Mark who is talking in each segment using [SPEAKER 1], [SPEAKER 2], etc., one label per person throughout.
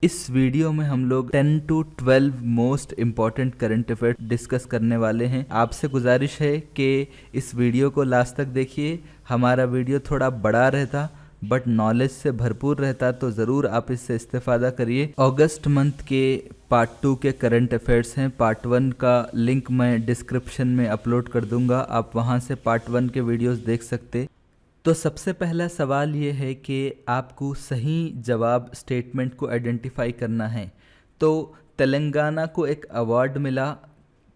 [SPEAKER 1] इस वीडियो में हम लोग 10 to 12 most important current affair discuss करने वाले हैं। आपसे गुजारिश है कि इस वीडियो को लास्ट तक देखिए। हमारा वीडियो थोड़ा बड़ा रहता बट नॉलेज से भरपूर रहता, तो ज़रूर आप इससे इस्तेफादा करिए। अगस्त मंथ के पार्ट 2 के करंट अफेयर्स हैं। पार्ट 1 का लिंक मैं डिस्क्रिप्शन में अपलोड कर दूंगा, आप वहां से पार्ट 1 के वीडियोस देख सकते। तो सबसे पहला सवाल ये है कि आपको सही जवाब स्टेटमेंट को आइडेंटिफाई करना है। तो तेलंगाना को एक अवार्ड मिला।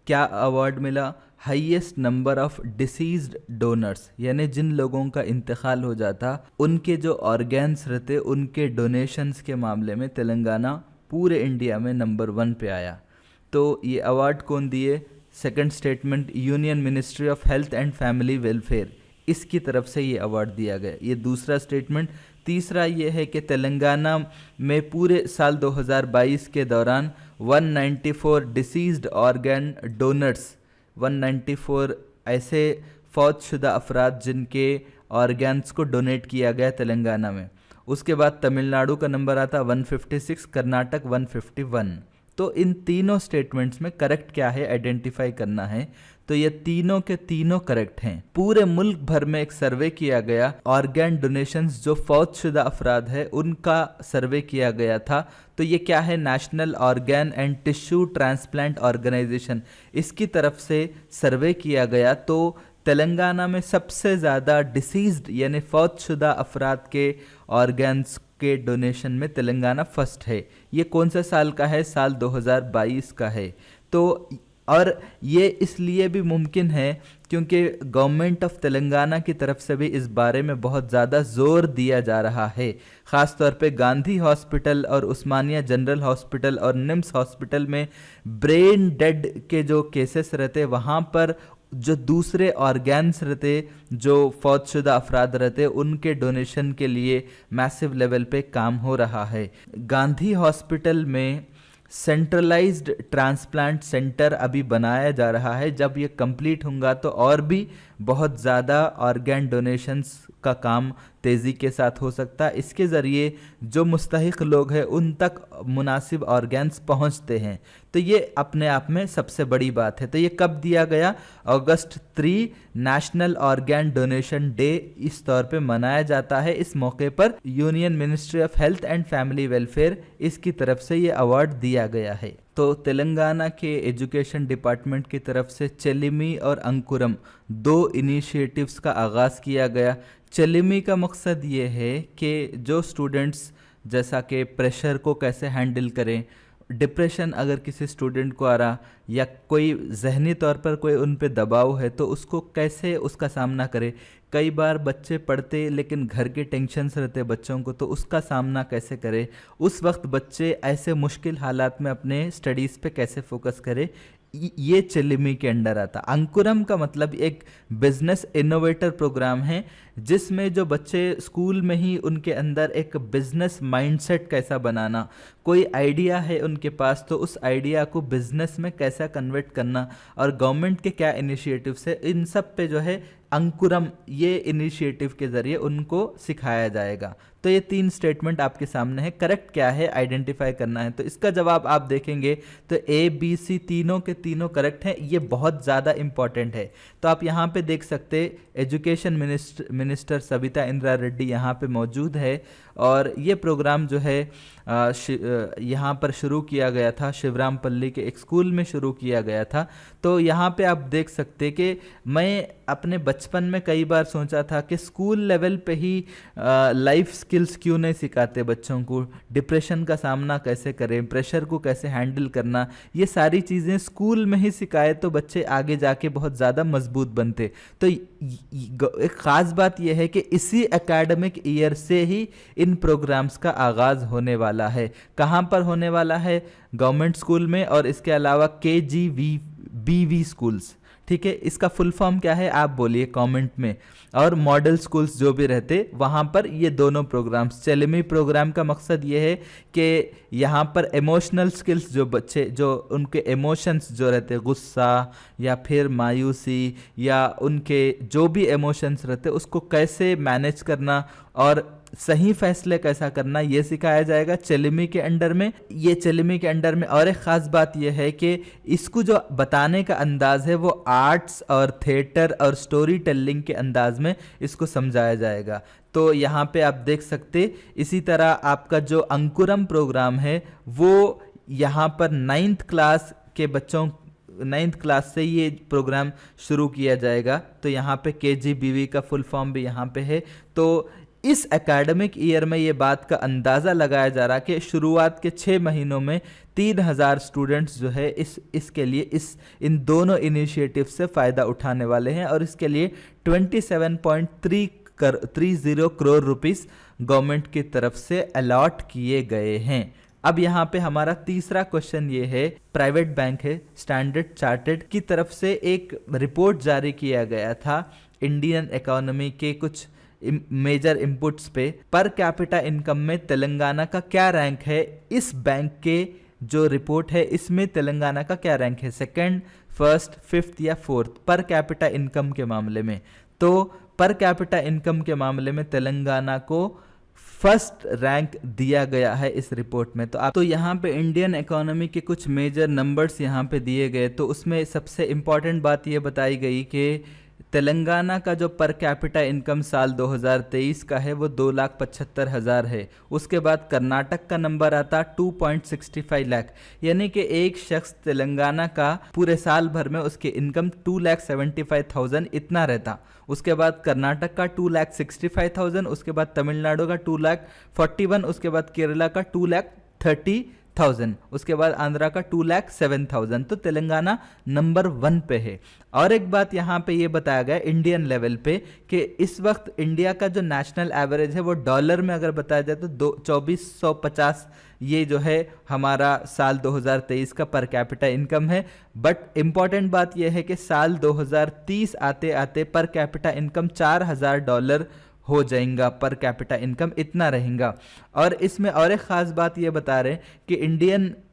[SPEAKER 1] क्या अवार्ड मिला? Highest number of deceased donors, यानी जिन लोगों का इंतकाल हो जाता उनके जो ऑर्गेन्स रहते उनके डोनेशंस के मामले में तेलंगाना पूरे इंडिया में नंबर 1 पे आया। तो ये अवार्ड कौन दिए? Second statement, union ministry of health and family welfare, इसकी तरफ से ये अवार्ड दिया गया। ये दूसरा स्टेटमेंट। तीसरा ये है कि तेलंगाना में पूरे साल 2022 के दौरान 194 डिसीज्ड ऑर्गन डोनर्स, 194 ऐसे फौतशुदा अफराद जिनके ऑर्गन्स को डोनेट किया गया तेलंगाना में। उसके बाद तमिलनाडु का नंबर आता 156, कर्नाटक 151। तो इन तीनों स्टेटमेंट्स में करेक्ट क्या है आइडेंटिफाई करना है। तो ये तीनों के तीनों करेक्ट हैं। पूरे मुल्क भर में एक सर्वे किया गया, ऑर्गन डोनेशंस जो फौतशुदा अफराद है उनका सर्वे किया गया था। तो ये क्या है? National organ and tissue transplant organisation, इसकी तरफ से सर्वे किया गया। तो तेलंगाना में सबसे ज़्यादा डिसीज्ड यानी फौतशुदा अफराद के ऑर्गन्स के डोनेशन में तेलंगाना फर्स्ट है। ये कौन सा साल का है? साल 2022 का है। तो और ये इसलिए भी मुमकिन है क्योंकि गवर्नमेंट ऑफ तेलंगाना की तरफ से भी इस बारे में बहुत ज़्यादा जोर दिया जा रहा है। ख़ास तौर पे गांधी हॉस्पिटल और उस्मानिया जनरल हॉस्पिटल और निम्स हॉस्पिटल में ब्रेन डेड के जो केसेस रहते वहाँ पर जो दूसरे ऑर्गन्स रहते, जो फौतशुदा अफराद रहते, उनके डोनेशन के लिए मैसिव लेवल पे काम हो रहा है। गांधी हॉस्पिटल में सेंट्रलाइज्ड ट्रांसप्लांट सेंटर अभी बनाया जा रहा है। जब ये कंप्लीट होगा तो और भी बहुत ज़्यादा ऑर्गन डोनेशंस का काम तेज़ी के साथ हो सकता है। इसके ज़रिए जो मुस्तहिक लोग हैं उन तक मुनासिब ऑर्गन्स पहुंचते हैं। तो ये अपने आप में सबसे बड़ी बात है। तो ये कब दिया गया? अगस्त 3 नेशनल ऑर्गन डोनेशन डे इस तौर पे मनाया जाता है। इस मौके पर union ministry of health and family welfare इसकी तरफ से ये अवार्ड दिया गया है। तो तेलंगाना के एजुकेशन डिपार्टमेंट की तरफ से चेलिमी और अंकुरम 2 इनिशिएटिव्स का आगाज़ किया गया। चेलिमी का मकसद ये है कि जो स्टूडेंट्स जैसा कि प्रेशर को कैसे हैंडल करें, डिप्रेशन अगर किसी स्टूडेंट को आ रहा या कोई जहनी तौर पर कोई उन पे दबाव है तो उसको कैसे उसका सामना करें। कई बार बच्चे पढ़ते लेकिन घर के टेंशन्स रहते बच्चों को, तो उसका सामना कैसे करें। उस वक्त बच्चे ऐसे मुश्किल हालात में अपने स्टडीज़ पे कैसे फोकस करें, ये चेलिमी के अंडर आता। अंकुरम का मतलब एक बिजनेस इनोवेटर प्रोग्राम है जिसमें जो बच्चे स्कूल में ही उनके अंदर एक बिजनेस माइंडसेट कैसा बनाना, कोई आइडिया है उनके पास तो उस आइडिया को बिजनेस में कैसा कन्वर्ट करना और गवर्नमेंट के क्या इनिशिएटिव्स है, इन सब पे जो है अंकुरम ये इनिशिएटिव के ज़रिए उनको सिखाया जाएगा। तो ये 3 स्टेटमेंट आपके सामने है। करेक्ट क्या है आइडेंटिफाई करना है। तो इसका जवाब आप देखेंगे तो ABC तीनों के तीनों करेक्ट हैं। ये बहुत ज़्यादा इंपॉर्टेंट है। तो आप यहाँ पे देख सकते एजुकेशन मिनिस्टर सविता इंद्रा रेड्डी यहाँ पे मौजूद है और ये प्रोग्राम जो है यहाँ पर शुरू किया गया था, शिवरामपल्ली के एक स्कूल में शुरू किया गया था। तो यहाँ पे आप देख सकते कि मैं अपने बचपन में कई बार सोचा था कि स्कूल लेवल पे ही लाइफ स्किल्स क्यों नहीं सिखाते बच्चों को, डिप्रेशन का सामना कैसे करें, प्रेशर को कैसे हैंडल करना, ये सारी चीज़ें स्कूल में ही सिखाए तो बच्चे आगे जाके बहुत ज़्यादा मजबूत बनते। तो एक ख़ास बात यह है कि इसी एकेडमिक ईयर से ही इन प्रोग्राम्स का आगाज़ होने वाला है। कहाँ पर होने वाला है? गवर्नमेंट स्कूल में और इसके अलावा KGBV स्कूल्स। ठीक है, इसका फुल फॉर्म क्या है आप बोलिए कमेंट में। और मॉडल स्कूल्स जो भी रहते वहाँ पर ये दोनों प्रोग्राम्स। चेलिमी प्रोग्राम का मकसद ये है कि यहाँ पर इमोशनल स्किल्स, जो बच्चे जो उनके इमोशंस जो रहते, गुस्सा या फिर मायूसी या उनके जो भी इमोशंस रहते उसको कैसे मैनेज करना, और सही फैसले कैसा करना ये सिखाया जाएगा चेलिमी के अंडर में। ये चेलिमी के अंडर में और एक ख़ास बात ये है कि इसको जो बताने का अंदाज़ है वो आर्ट्स और थिएटर और स्टोरी टेलिंग के अंदाज में इसको समझाया जाएगा। तो यहाँ पे आप देख सकते, इसी तरह आपका जो अंकुरम प्रोग्राम है वो यहाँ पर 9th क्लास के बच्चों 9th क्लास से ये प्रोग्राम शुरू किया जाएगा। तो यहाँ पे KGBV का फुल फॉर्म भी यहाँ पे है। तो इस एकेडमिक ईयर में ये बात का अंदाज़ा लगाया जा रहा कि शुरुआत के 6 महीनों में 3000 स्टूडेंट्स जो है इसके लिए इन दोनों इनिशिएटिव से फ़ायदा उठाने वाले हैं और इसके लिए 27.30 करोड़ रुपीस गवर्नमेंट की तरफ से अलॉट किए गए हैं। अब यहाँ पे हमारा तीसरा क्वेश्चन ये है, प्राइवेट बैंक है स्टैंडर्ड चार्टर्ड की तरफ से एक रिपोर्ट जारी किया गया था इंडियन इकोनॉमी के कुछ मेजर इनपुट्स पे। पर कैपिटा इनकम में तेलंगाना का क्या रैंक है? इस बैंक के जो रिपोर्ट है इसमें तेलंगाना का क्या रैंक है, सेकंड, फर्स्ट, फिफ्थ या फोर्थ पर कैपिटा इनकम के मामले में? तो पर कैपिटा इनकम के मामले में तेलंगाना को फर्स्ट रैंक दिया गया है इस रिपोर्ट में। तो यहाँ पे इंडियन इकोनॉमी के कुछ मेजर नंबर्स यहाँ पे दिए गए। तो उसमें सबसे इम्पॉर्टेंट बात ये बताई गई कि तेलंगाना का जो पर कैपिटा इनकम साल 2023 का है वो 2,75,000 है। उसके बाद कर्नाटक का नंबर आता 2.65 लाख, यानी कि एक शख्स तेलंगाना का पूरे साल भर में उसकी इनकम 2,75,000 इतना रहता। उसके बाद कर्नाटक का 2,65,000, उसके बाद तमिलनाडु का 2,41,000, उसके बाद केरला का 2,30,000, उसके बाद आंध्रा का 2,07,000। तो तेलंगाना नंबर 1 पे है। और एक बात यहाँ पे ये बताया गया इंडियन लेवल पे कि इस वक्त इंडिया का जो नेशनल एवरेज है वो डॉलर में अगर बताया जाए तो 2450 ये जो है हमारा साल 2023 का पर कैपिटा इनकम है। बट इम्पॉर्टेंट बात यह है कि साल 2030 आते आते पर कैपिटा इनकम $4,000 हो जाएगा, पर कैपिटा इनकम इतना रहेगा। और इसमें और एक ख़ास बात ये बता रहे हैं कि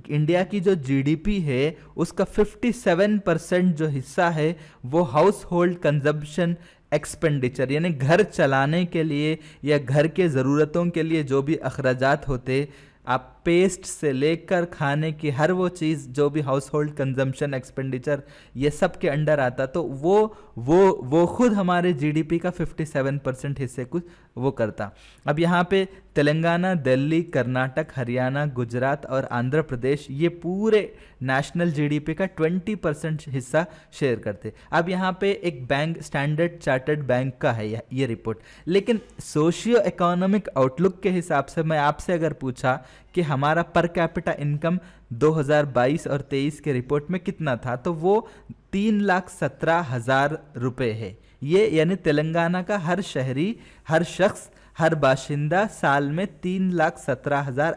[SPEAKER 1] इंडिया की जो जीडीपी है उसका 57% जो हिस्सा है वो हाउस होल्ड कंजम्पशन एक्सपेंडिचर, यानी घर चलाने के लिए या घर के ज़रूरतों के लिए जो भी अखराजात होते, आप पेस्ट से लेकर खाने की हर वो चीज़ जो भी हाउस होल्ड कंजम्पशन एक्सपेंडिचर ये सब के अंडर आता, तो वो खुद हमारे जीडीपी का 57% हिस्से कुछ वो करता। अब यहाँ पे तेलंगाना, दिल्ली, कर्नाटक, हरियाणा, गुजरात और आंध्र प्रदेश ये पूरे नेशनल जीडीपी का 20% हिस्सा शेयर करते। अब यहाँ पे एक बैंक स्टैंडर्ड चार्टर्ड बैंक का है ये रिपोर्ट, लेकिन सोशियो इकोनॉमिक आउटलुक के हिसाब से मैं आपसे अगर पूछा कि हमारा पर कैपिटा इनकम 2022 और 23 के रिपोर्ट में कितना था, तो वो 3,17,000 रुपये है। ये यानी तेलंगाना का हर शहरी, हर शख्स, हर बाशिंदा साल में 3,17,000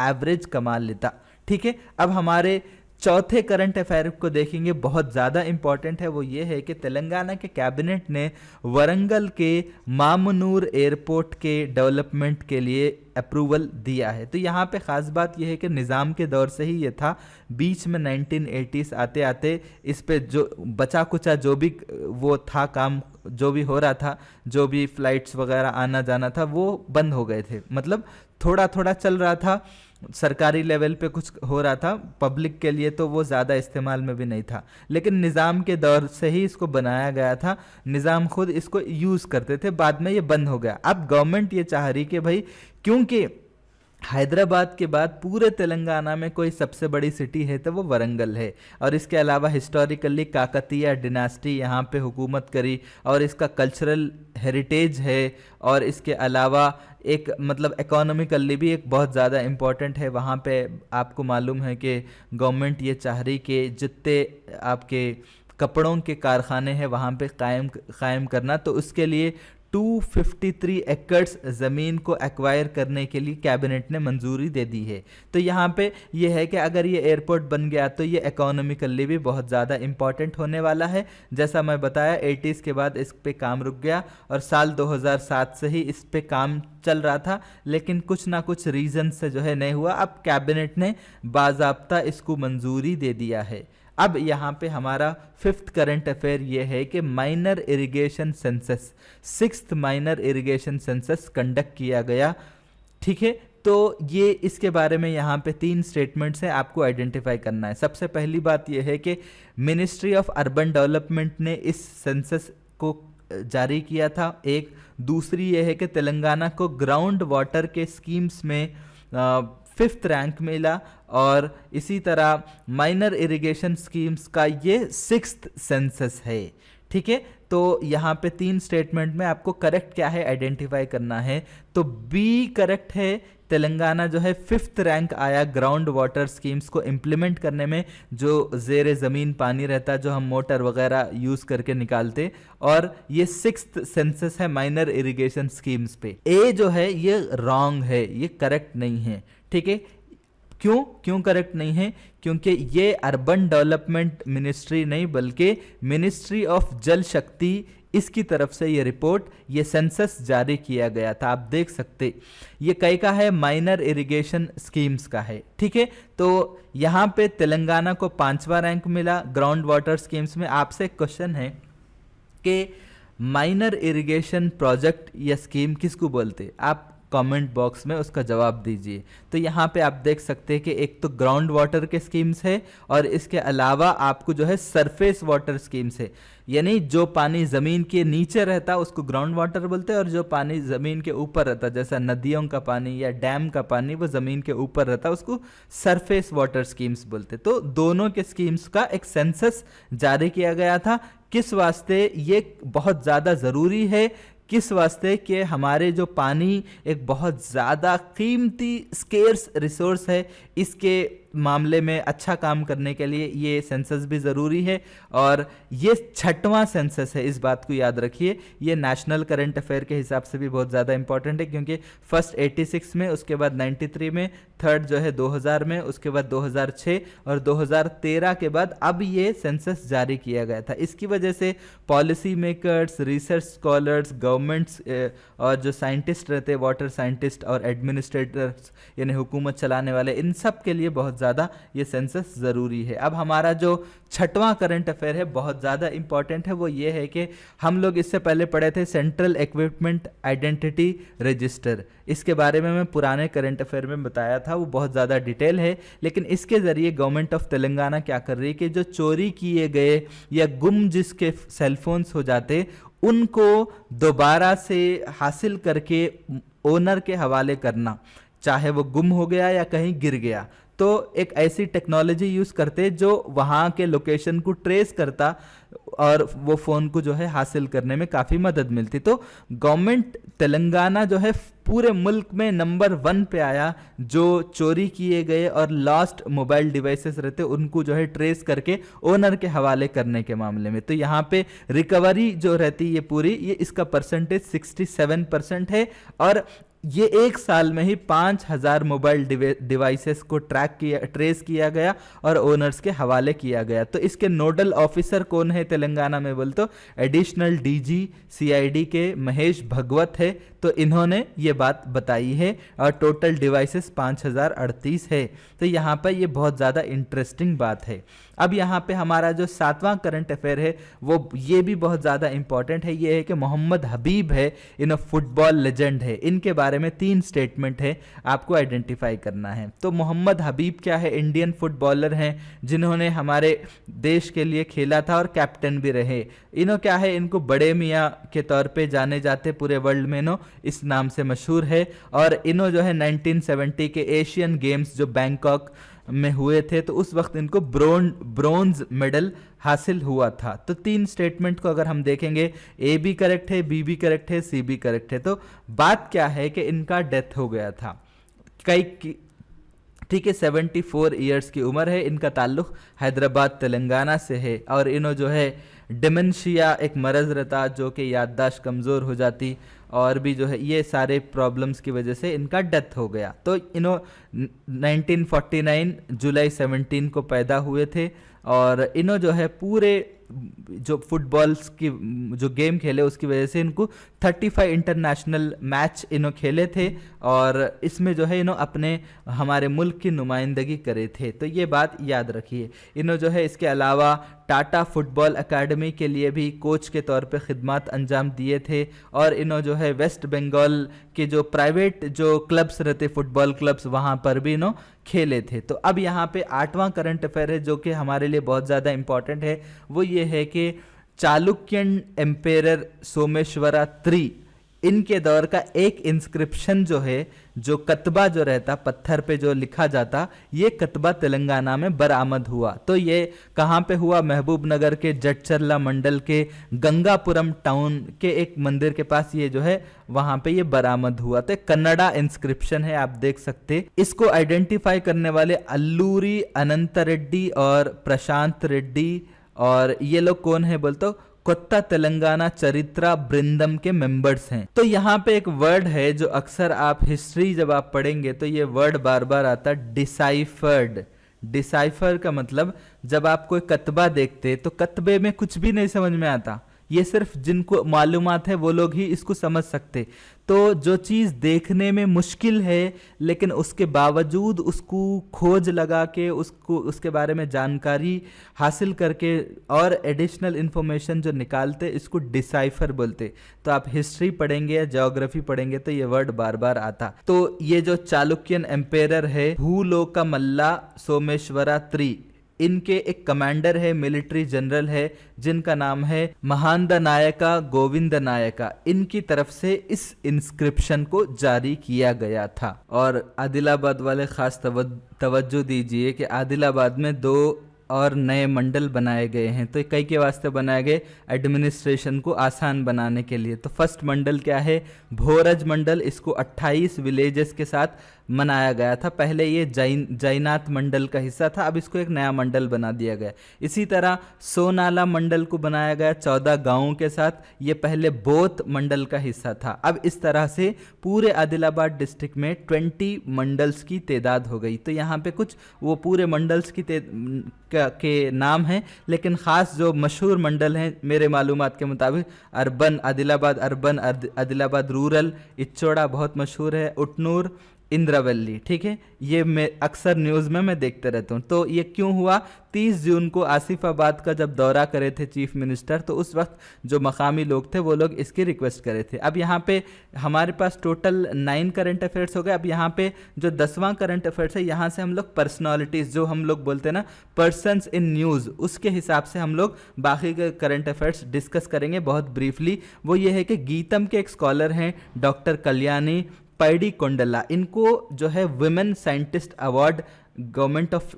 [SPEAKER 1] एवरेज कमा लेता। ठीक है, अब हमारे चौथे करंट अफेयर को देखेंगे, बहुत ज़्यादा इंपॉर्टेंट है। वो ये है कि तेलंगाना के कैबिनेट ने वरंगल के मामनूर एयरपोर्ट के डेवलपमेंट के लिए अप्रूवल दिया है। तो यहाँ पे ख़ास बात यह है कि निज़ाम के दौर से ही ये था, बीच में 1980s आते आते इस पे जो बचा कुचा जो भी वो था काम, जो भी हो रहा था, जो भी फ़्लाइट्स वगैरह आना जाना था वो बंद हो गए थे। मतलब थोड़ा थोड़ा चल रहा था, सरकारी लेवल पे कुछ हो रहा था, पब्लिक के लिए तो वो ज़्यादा इस्तेमाल में भी नहीं था, लेकिन निज़ाम के दौर से ही इसको बनाया गया था, निज़ाम खुद इसको यूज़ करते थे, बाद में ये बंद हो गया। अब गवर्नमेंट ये चाह रही कि भाई क्योंकि हैदराबाद के बाद पूरे तेलंगाना में कोई सबसे बड़ी सिटी है तो वो वरंगल है, और इसके अलावा हिस्टोरिकली काकतीय डिनास्टी यहाँ पे हुकूमत करी और इसका कल्चरल हेरिटेज है, और इसके अलावा एक मतलब इकोनॉमिकली भी एक बहुत ज़्यादा इम्पॉर्टेंट है। वहाँ पे आपको मालूम है कि गवर्नमेंट ये चाह रही कि जितने आपके कपड़ों के कारखाने हैं वहाँ पे कायम करना, तो उसके लिए 253 एकड़्स ज़मीन को एक्वायर करने के लिए कैबिनेट ने मंजूरी दे दी है। तो यहाँ पे ये है कि अगर ये एयरपोर्ट बन गया तो ये इकोनॉमिकली भी बहुत ज़्यादा इम्पॉर्टेंट होने वाला है। जैसा मैं बताया 80s के बाद इस पे काम रुक गया और साल 2007 से ही इस पे काम चल रहा था, लेकिन कुछ ना कुछ रीज़न से जो है नहीं हुआ। अब कैबिनेट ने बाज़ाब्ता इसको मंजूरी दे दिया है। अब यहाँ पे हमारा फिफ्थ करंट अफेयर ये है कि minor irrigation census, sixth minor irrigation census conduct किया गया। ठीक है, तो ये इसके बारे में यहाँ पे 3 स्टेटमेंट्स हैं, आपको आइडेंटिफाई करना है। सबसे पहली बात ये है कि मिनिस्ट्री ऑफ अर्बन डेवलपमेंट ने इस सेंसस को जारी किया था। एक दूसरी ये है कि तेलंगाना को ग्राउंड वाटर के स्कीम्स में 5th रैंक मिला, और इसी तरह माइनर इरिगेशन स्कीम्स का ये 6th सेंसस है। ठीक है, तो यहाँ पे 3 स्टेटमेंट में आपको करेक्ट क्या है आइडेंटिफाई करना है। तो बी करेक्ट है, तेलंगाना जो है 5th रैंक आया ग्राउंड वाटर स्कीम्स को इम्प्लीमेंट करने में, जो ज़ेर ज़मीन पानी रहता जो हम मोटर वगैरह यूज़ करके निकालते, और ये 6th सेंसस है माइनर इरिगेशन स्कीम्स पे। ए जो है ये रॉन्ग है, ये करेक्ट नहीं है। ठीक है, क्यों करेक्ट नहीं है? क्योंकि ये अर्बन डेवलपमेंट मिनिस्ट्री नहीं बल्कि मिनिस्ट्री ऑफ जल शक्ति, इसकी तरफ से ये रिपोर्ट, ये सेंसस जारी किया गया था। आप देख सकते ये कई का है, माइनर इरिगेशन स्कीम्स का है। ठीक है, तो यहाँ पे तेलंगाना को 5वां रैंक मिला ग्राउंड वाटर स्कीम्स में। आपसे क्वेश्चन है कि माइनर इरिगेशन प्रोजेक्ट या स्कीम किसको बोलते? आप कमेंट बॉक्स में उसका जवाब दीजिए। तो यहाँ पे आप देख सकते हैं कि एक तो ग्राउंड वाटर के स्कीम्स है, और इसके अलावा आपको जो है सरफेस वाटर स्कीम्स है, यानी जो पानी ज़मीन के नीचे रहता उसको ग्राउंड वाटर बोलते हैं, और जो पानी ज़मीन के ऊपर रहता जैसा नदियों का पानी या डैम का पानी वो ज़मीन के ऊपर रहता उसको सरफेस वाटर स्कीम्स बोलते। तो दोनों के स्कीम्स का एक सेंसस जारी किया गया था। किस वास्ते ये बहुत ज़्यादा ज़रूरी है? किस वास्ते? कि हमारे जो पानी एक बहुत ज़्यादा कीमती स्केर्स रिसोर्स है, इसके मामले में अच्छा काम करने के लिए ये सेंसस भी ज़रूरी है, और ये 6वां सेंसस है, इस बात को याद रखिए। ये नेशनल करंट अफेयर के हिसाब से भी बहुत ज़्यादा इंपॉर्टेंट है, क्योंकि फर्स्ट 86 में, उसके बाद 93 में, थर्ड जो है 2000 में, उसके बाद 2006 और 2013 के बाद अब ये सेंसस जारी किया गया था। इसकी वजह से policy makers, research scholars, governments और जो साइंटिस्ट रहते हैं, वाटर साइंटिस्ट और एडमिनिस्ट्रेटर्स यानी हुकूमत चलाने वाले, इन सब के लिए बहुत ज़्यादा ये सेंसस ज़रूरी है। अब हमारा जो 6वां करंट अफेयर है बहुत ज़्यादा इंपॉर्टेंट है, वो ये है कि हम लोग इससे पहले पढ़े थे सेंट्रल इक्विपमेंट आइडेंटिटी रजिस्टर। इसके बारे में मैं पुराने करंट अफेयर में बताया था, वो बहुत ज़्यादा डिटेल है, लेकिन इसके ज़रिए गवर्नमेंट ऑफ तेलंगाना क्या कर रही है कि जो चोरी किए गए या गुम जिसके सेलफोन्स हो जाते उनको दोबारा से हासिल करके ओनर के हवाले करना, चाहे वो गुम हो गया या कहीं गिर गया, तो एक ऐसी टेक्नोलॉजी यूज़ करते जो वहाँ के लोकेशन को ट्रेस करता और वो फ़ोन को जो है हासिल करने में काफ़ी मदद मिलती। तो गवर्नमेंट तेलंगाना जो है पूरे मुल्क में नंबर 1 पे आया, जो चोरी किए गए और लॉस्ट मोबाइल डिवाइसेस रहते उनको जो है ट्रेस करके ओनर के हवाले करने के मामले में। तो यहाँ पे रिकवरी जो रहती है पूरी, ये इसका परसेंटेज 67% है, और ये एक साल में ही 5000 मोबाइल डिवाइसेस को ट्रेस किया गया और ओनर्स के हवाले किया गया। तो इसके नोडल ऑफिसर कौन है तेलंगाना में बोल तो एडिशनल डीजी सीआईडी के महेश भगवत है, तो इन्होंने ये बात बताई है, और टोटल डिवाइसेस 5038 है। तो यहाँ पर ये बहुत ज़्यादा इंटरेस्टिंग बात है। अब यहाँ पे हमारा जो 7वां करंट अफेयर है वो ये भी बहुत ज़्यादा इंपॉर्टेंट है। ये है कि मोहम्मद हबीब है, इन फुटबॉल लेजेंड है, इनके बारे में 3 स्टेटमेंट है, आपको आइडेंटिफाई करना है। तो मोहम्मद हबीब क्या है? इंडियन फुटबॉलर हैं जिन्होंने हमारे देश के लिए खेला था और कैप्टन भी रहे। इन्हों क्या है, इनको बड़े मियाँ के तौर पे जाने जाते पूरे वर्ल्ड में, इन्हों इस नाम से मशहूर है। और इन्हों जो है 1970 के एशियन गेम्स जो बैंकॉक में हुए थे, तो उस वक्त इनको ब्रोंज मेडल हासिल हुआ था। तो 3 स्टेटमेंट को अगर हम देखेंगे, ए भी करेक्ट है, बी भी करेक्ट है, सी भी करेक्ट है। तो बात क्या है कि इनका डेथ हो गया था, ठीक है, 74 ईयर्स की उम्र है, इनका ताल्लुक हैदराबाद तेलंगाना से है, और इन्हों जो है डिमेंशिया एक मरज़ रहता जो कि याददाश्त कमज़ोर हो जाती, और भी जो है ये सारे प्रॉब्लम्स की वजह से इनका डेथ हो गया। तो इन्हों 1949 जुलाई 17 को पैदा हुए थे, और इन्हों जो है पूरे जो फुटबॉल्स की जो गेम खेले उसकी वजह से इनको 35 इंटरनेशनल मैच इन्हों खेले थे और इसमें जो है इन्हों अपने हमारे मुल्क की नुमाइंदगी करे थे। तो ये बात याद रखिए। इन्हों जो है इसके अलावा टाटा फुटबॉल एकेडमी के लिए भी कोच के तौर पे खिदमत अंजाम दिए थे और इन्हों जो है वेस्ट बंगाल के जो प्राइवेट जो क्लब्स रहते फुटबॉल क्लब्स वहाँ पर भी इन्हों खेले थे। तो अब यहाँ पे 8वां करंट अफेयर है जो कि हमारे लिए बहुत ज़्यादा इंपॉर्टेंट है, वो ये है कि चालुक्यन एम्पेरर सोमेश्वरा III इनके दौर का एक इंस्क्रिप्शन जो है, जो कतबा जो रहता पत्थर पे जो लिखा जाता, ये कतबा तेलंगाना में बरामद हुआ। तो ये कहाँ पे हुआ? महबूब नगर के जटचरला मंडल के गंगापुरम टाउन के एक मंदिर के पास ये जो है वहां पे ये बरामद हुआ। तो कन्नड़ा इंस्क्रिप्शन है, आप देख सकते। इसको आइडेंटिफाई करने वाले अल्लूरी अनंत रेड्डी और प्रशांत रेड्डी, और ये लोग कौन है बोलते कोत्ता तेलंगाना चरित्रा बृंदम के मेंबर्स हैं। तो यहाँ पे एक वर्ड है जो अक्सर आप हिस्ट्री जब आप पढ़ेंगे तो ये वर्ड बार बार आता, डिसाइफर्ड। डिसाइफर का मतलब जब आप कोई कतबा देखते तो कतबे में कुछ भी नहीं समझ में आता, ये सिर्फ जिनको मालूमात है वो लोग ही इसको समझ सकते। तो जो चीज़ देखने में मुश्किल है लेकिन उसके बावजूद उसको खोज लगा के उसको उसके बारे में जानकारी हासिल करके और एडिशनल इन्फॉर्मेशन जो निकालते इसको डिसाइफर बोलते। तो आप हिस्ट्री पढ़ेंगे या ज्योग्राफी पढ़ेंगे तो ये वर्ड बार बार आता। तो ये जो चालुक्यन एम्पेरर है भूलोका मल्ला सोमेश्वरा III, इनके एक कमांडर है, मिलिट्री जनरल है जिनका नाम है महानद नायका गोविंद नायका। इनकी तरफ से इस इंस्क्रिप्शन को जारी किया गया था। और आदिलाबाद वाले खास तवज्जो दीजिए कि आदिलाबाद में 2 और नए मंडल बनाए गए हैं। तो कई के वास्ते बनाए गए एडमिनिस्ट्रेशन को आसान बनाने के लिए। तो फर्स्ट मंडल क्या है? भोरज मंडल। इसको 28 विलेजेस के साथ मनाया गया था। पहले ये जैनात मंडल का हिस्सा था, अब इसको एक नया मंडल बना दिया गया। इसी तरह सोनाला मंडल को बनाया गया 14 गांवों के साथ, ये पहले बोथ मंडल का हिस्सा था। अब इस तरह से पूरे आदिलाबाद डिस्ट्रिक्ट में 20 मंडल्स की तादाद हो गई। तो यहाँ पे कुछ वो पूरे मंडल्स के नाम हैं, लेकिन ख़ास जो मशहूर मंडल हैं मेरे मालूमात के मुताबिक urban Adilabad, urban Adilabad rural, Ichoda बहुत मशहूर है, उटनूर, इंद्रावली। ठीक है, ये मैं अक्सर न्यूज़ में मैं देखते रहता हूँ। तो ये क्यों हुआ? 30 जून को आसिफाबाद का जब दौरा करे थे चीफ मिनिस्टर, तो उस वक्त जो मकामी लोग थे वो लोग इसकी रिक्वेस्ट करे थे। अब यहाँ पे हमारे पास टोटल 9 करंट अफेयर्स हो गए। अब यहाँ पे जो 10वां करंट अफेयर्स है, यहाँ से हम लोग पर्सनालिटीज़, जो हम लोग बोलते हैं ना पर्सन्स इन न्यूज़, उसके हिसाब से हम लोग बाकी के करंट अफेयर्स डिस्कस करेंगे बहुत ब्रीफली। वो ये है कि गीतम के एक स्कॉलर हैं डॉक्टर कल्याणी पैडी कोंडला, इनको जो है women scientist award government of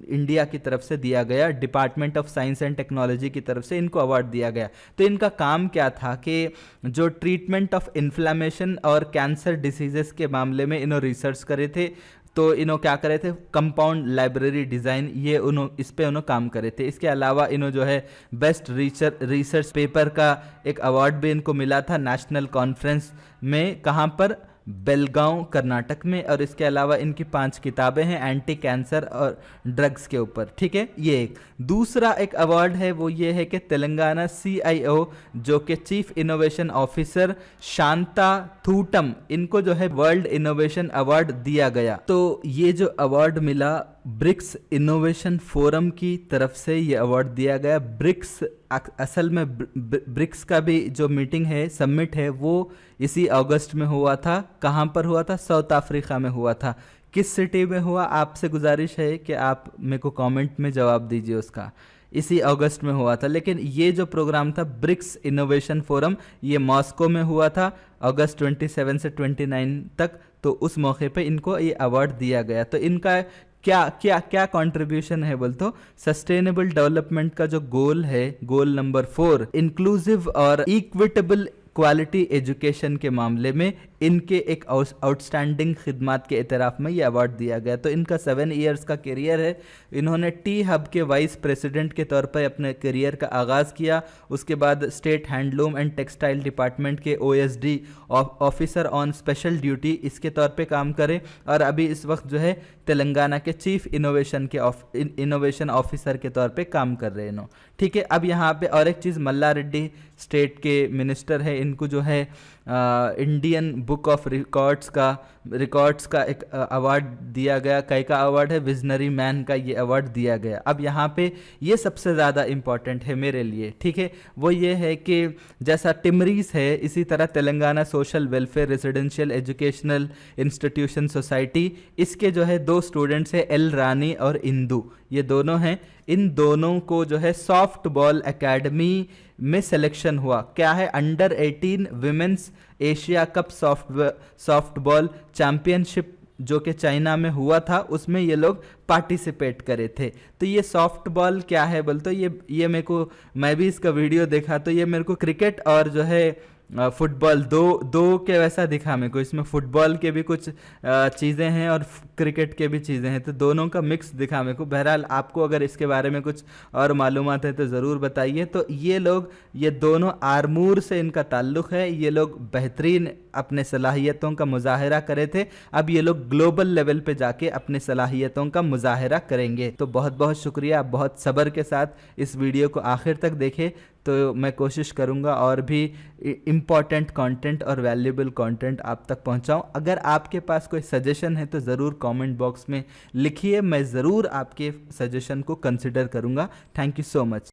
[SPEAKER 1] India की तरफ से दिया गया, department of science and technology की तरफ से इनको अवार्ड दिया गया। तो इनका काम क्या था कि जो ट्रीटमेंट ऑफ इन्फ्लामेशन और कैंसर डिसीजेस के मामले में इन्होंने रिसर्च करे थे। तो इन्हों क्या करे थे? कंपाउंड लाइब्रेरी डिज़ाइन, ये इस पे उन्होंने काम करे थे। इसके अलावा इन्हों जो है बेस्ट रिसर्च पेपर का एक अवार्ड भी इनको मिला था नेशनल कॉन्फ्रेंस में, कहाँ पर? बेलगांव कर्नाटक में। और इसके अलावा इनकी 5 किताबें हैं एंटी कैंसर और ड्रग्स के ऊपर। ठीक है, ये एक। दूसरा एक अवार्ड है वो ये है कि तेलंगाना CIO जो कि चीफ इनोवेशन ऑफिसर शांता थूटम, इनको जो है वर्ल्ड इनोवेशन अवार्ड दिया गया। तो ये जो अवार्ड मिला ब्रिक्स इनोवेशन फोरम की तरफ से ये अवार्ड दिया गया। ब्रिक्स असल में ब्रिक्स का भी जो मीटिंग है, समिट है, वो इसी अगस्त में हुआ था। कहाँ पर हुआ था? साउथ अफ्रीका में हुआ था। किस सिटी में हुआ? आपसे गुजारिश है कि आप मेरे को कमेंट में जवाब दीजिए उसका। इसी अगस्त में हुआ था। लेकिन ये जो प्रोग्राम था ब्रिक्स इनोवेशन फोरम, ये मॉस्को में हुआ था अगस्त 27 से 29 तक। तो उस मौके पे इनको ये अवार्ड दिया गया। तो इनका क्या क्या क्या कंट्रीब्यूशन है बोल तो सस्टेनेबल डेवलपमेंट का जो गोल है, गोल नंबर 4, इंक्लूसिव और इक्विटेबल क्वालिटी एजुकेशन के मामले में इनके एक आउटस्टैंडिंग खिदमत के एतराफ़ में ये अवार्ड दिया गया। तो इनका 7 इयर्स का करियर है। इन्होंने टी हब के वाइस प्रेसिडेंट के तौर पर अपने करियर का आगाज़ किया। उसके बाद state handloom and textile department के OSD officer on special duty इसके तौर पे काम करे। और अभी इस वक्त जो है तेलंगाना के चीफ इनोवेशन ऑफिसर के तौर पे काम कर रहे हैं। ठीक है, अब यहाँ पे और एक चीज़, मल्ला रेड्डी स्टेट के मिनिस्टर है, इनको जो है इंडियन बुक ऑफ रिकॉर्ड्स का एक अवार्ड दिया गया। कई का अवार्ड है, विजनरी मैन का ये अवार्ड दिया गया। अब यहाँ पे ये सबसे ज़्यादा इम्पॉर्टेंट है मेरे लिए, ठीक है, वो ये है कि जैसा टिमरीज है, इसी तरह Telangana social welfare residential educational institution society, इसके जो है 2 स्टूडेंट्स है, एल रानी और इंदू, ये दोनों हैं। इन दोनों को जो है सॉफ्ट बॉल एकेडमी में सिलेक्शन हुआ। क्या है, under 18 women's Asia cup soft ball championship जो कि चाइना में हुआ था, उसमें ये लोग पार्टिसिपेट करे थे। तो ये सॉफ्ट बॉल क्या है बोल, तो ये मेरे को, मैं भी इसका वीडियो देखा तो ये मेरे को क्रिकेट और जो है फुटबॉल दो के वैसा दिखा मेरे को। इसमें फुटबॉल के भी कुछ चीज़ें हैं और क्रिकेट के भी चीज़ें हैं, तो दोनों का मिक्स दिखा मेरे को। बहरहाल आपको अगर इसके बारे में कुछ और मालूमात है तो ज़रूर बताइए। तो ये दोनों आरमूर से इनका ताल्लुक़ है। ये लोग बेहतरीन अपने सलाहियतों का मुजाहरा करे थे, अब ये लोग ग्लोबल लेवल पे जाके अपने सलाहियतों का मुजाहरा करेंगे। तो बहुत बहुत शुक्रिया, आप बहुत सब्र के साथ इस वीडियो को आखिर तक देखें, तो मैं कोशिश करूंगा और भी इम्पॉर्टेंट कंटेंट और वैल्यूएबल कंटेंट आप तक पहुंचाऊं। अगर आपके पास कोई सजेशन है तो ज़रूर कमेंट बॉक्स में लिखिए, मैं ज़रूर आपके सजेशन को कंसिडर करूंगा। Thank you so much.